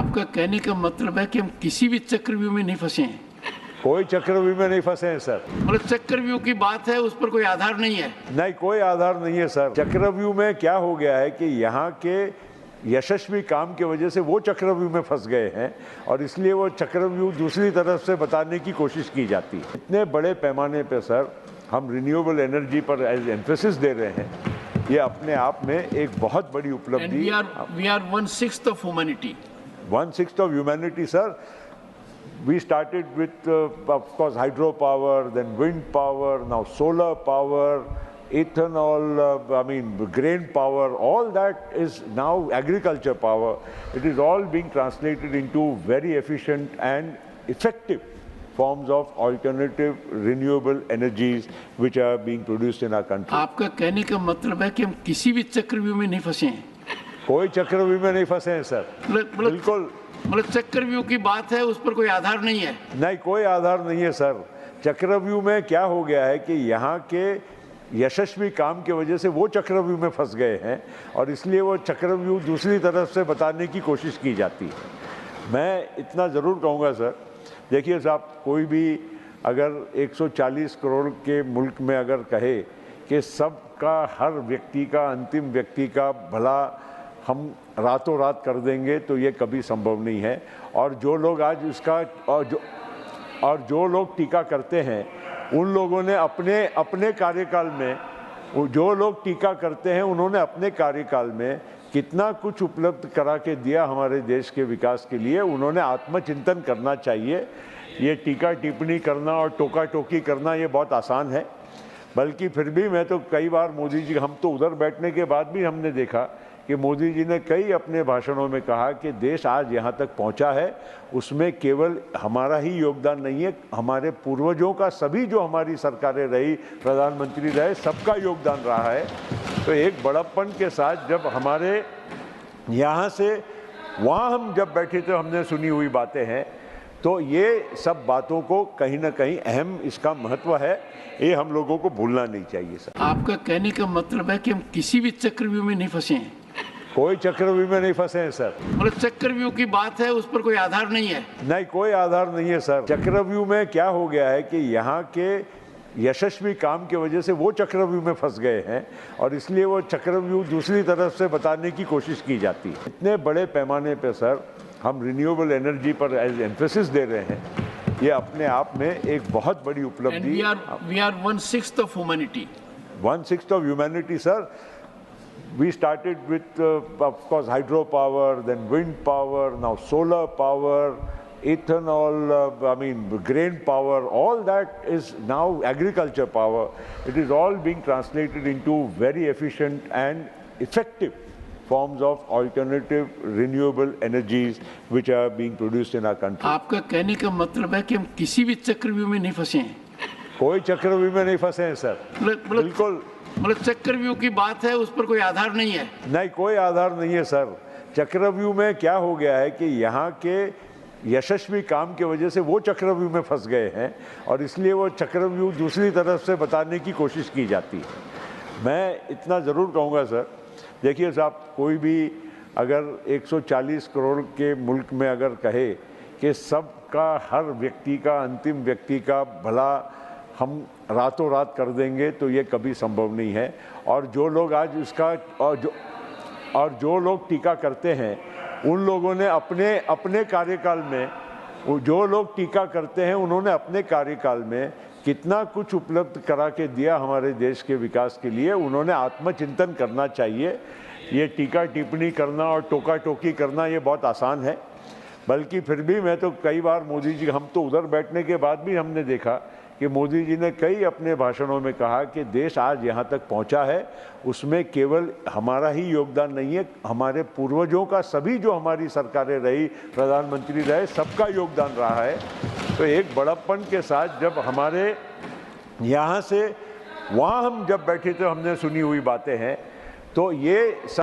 आपका कहने का मतलब है कि हम किसी भी चक्रव्यूह में नहीं फंसे हैं? कोई चक्रव्यूह में नहीं फंसे हैं सर। मतलब चक्रव्यूह की बात है, उस पर कोई आधार नहीं है? नहीं, कोई आधार नहीं है सर। चक्रव्यूह में क्या हो गया है कि यहाँ के यशस्वी काम की वजह से वो चक्रव्यूह में फंस गए हैं और इसलिए वो चक्रव्यूह दूसरी तरफ से बताने की कोशिश की जाती है। इतने बड़े पैमाने पे सर हम रिन्यूएबल एनर्जी पर एम्फेसिस दे रहे हैं, ये अपने आप में एक बहुत बड़ी उपलब्धि। We are 1/6 of humanity. 1/6 of humanity, sir. We started with, of course, hydropower, then wind power, now solar power, ethanol, grain power, all that is now agriculture power. It is all being translated into very efficient and effective forms of alternative renewable energies which are being produced in our country. आपका कहने का मतलब है कि हम किसी भी चक्रव्यूह में नहीं फंसे हैं? कोई चक्रव्यूह में नहीं फंसे हैं सर। बिल्कुल। मतलब चक्रव्यूह की बात है, उस पर कोई आधार नहीं है? नहीं, कोई आधार नहीं है सर। चक्रव्यूह में क्या हो गया है कि यहाँ के यशस्वी काम की वजह से वो चक्रव्यूह में फंस गए हैं और इसलिए वो चक्रव्यूह दूसरी तरफ से बताने की कोशिश की जाती है। मैं इतना ज़रूर कहूँगा सर, देखिए साहब, कोई भी अगर 140 करोड़ के मुल्क में अगर कहे कि सबका, हर व्यक्ति का, अंतिम व्यक्ति का भला हम रातों रात कर देंगे, तो ये कभी संभव नहीं है। और जो लोग आज इसका और जो लोग टीका करते हैं, उन लोगों ने अपने कार्यकाल में, जो लोग टीका करते हैं उन्होंने अपने कार्यकाल में कितना कुछ उपलब्ध करा के दिया हमारे देश के विकास के लिए। उन्होंने आत्मचिंतन करना चाहिए। ये टीका टिप्पणी करना और टोका टोकी करना ये बहुत आसान है। बल्कि फिर भी मैं तो कई बार मोदी जी, हम तो उधर बैठने के बाद भी हमने देखा कि मोदी जी ने कई अपने भाषणों में कहा कि देश आज यहाँ तक पहुँचा है उसमें केवल हमारा ही योगदान नहीं है, हमारे पूर्वजों का, सभी जो हमारी सरकारें रही, प्रधानमंत्री रहे, सबका योगदान रहा है। तो एक बड़प्पन के साथ जब हमारे यहाँ से वहाँ हम जब बैठे थे, हमने सुनी हुई बातें हैं, तो ये सब बातों को कहीं ना कहीं अहम इसका महत्व है, ये हम लोगों को भूलना नहीं चाहिए सर। आपका कहने का मतलब है कि हम किसी भी चक्रव्यूह में नहीं फंसे हैं? कोई चक्रव्यूह में नहीं फंसे हैं सर। मतलब चक्रव्यूह की बात है, उस पर कोई आधार नहीं है? नहीं, कोई आधार नहीं है सर। चक्रव्यूह में क्या हो गया है कि यहाँ के यशस्वी काम की वजह से वो चक्रव्यूह में फंस गए हैं और इसलिए वो चक्रव्यूह दूसरी तरफ से बताने की कोशिश की जाती है। इतने बड़े पैमाने पे सर हम रिन्यूएबल एनर्जी पर एम्फेसिस दे रहे हैं, ये अपने आप में एक बहुत बड़ी उपलब्धि। We are 1/6 of humanity. 1/6 of humanity, sir. We started with, of course, hydropower, then wind power, now solar power, ethanol, grain power, all that is now agriculture power. It is all being translated into very efficient and effective forms of alternative renewable energies which are being produced in our country. आपका कहने का मतलब है कि हम किसी भी चक्रव्यूह में नहीं फंसे हैं? कोई चक्रव्यूह में नहीं फंसे हैं सर। बिल्कुल। मतलब चक्रव्यूह की बात है, उस पर कोई आधार नहीं है? नहीं, कोई आधार नहीं है सर। चक्रव्यूह में क्या हो गया है कि यहाँ के यशस्वी काम की वजह से वो चक्रव्यूह में फंस गए हैं और इसलिए वो चक्रव्यूह दूसरी तरफ से बताने की कोशिश की जाती है। मैं इतना ज़रूर कहूँगा सर, देखिए साहब, कोई भी अगर 140 करोड़ के मुल्क में अगर कहे कि सबका, हर व्यक्ति का, अंतिम व्यक्ति का भला हम रातों रात कर देंगे, तो ये कभी संभव नहीं है। और जो लोग आज इसका और जो लोग टीका करते हैं, उन लोगों ने अपने कार्यकाल में, जो लोग टीका करते हैं उन्होंने अपने कार्यकाल में कितना कुछ उपलब्ध करा के दिया हमारे देश के विकास के लिए। उन्होंने आत्मचिंतन करना चाहिए। ये टीका टिप्पणी करना और टोका टोकी करना ये बहुत आसान है। बल्कि फिर भी मैं तो कई बार मोदी जी, हम तो उधर बैठने के बाद भी हमने देखा कि मोदी जी ने कई अपने भाषणों में कहा कि देश आज यहाँ तक पहुँचा है उसमें केवल हमारा ही योगदान नहीं है, हमारे पूर्वजों का, सभी जो हमारी सरकारें रही, प्रधानमंत्री रहे, सबका योगदान रहा है। तो एक बड़प्पन के साथ जब हमारे यहाँ से वहाँ हम जब बैठे थे, हमने सुनी हुई बातें हैं, तो ये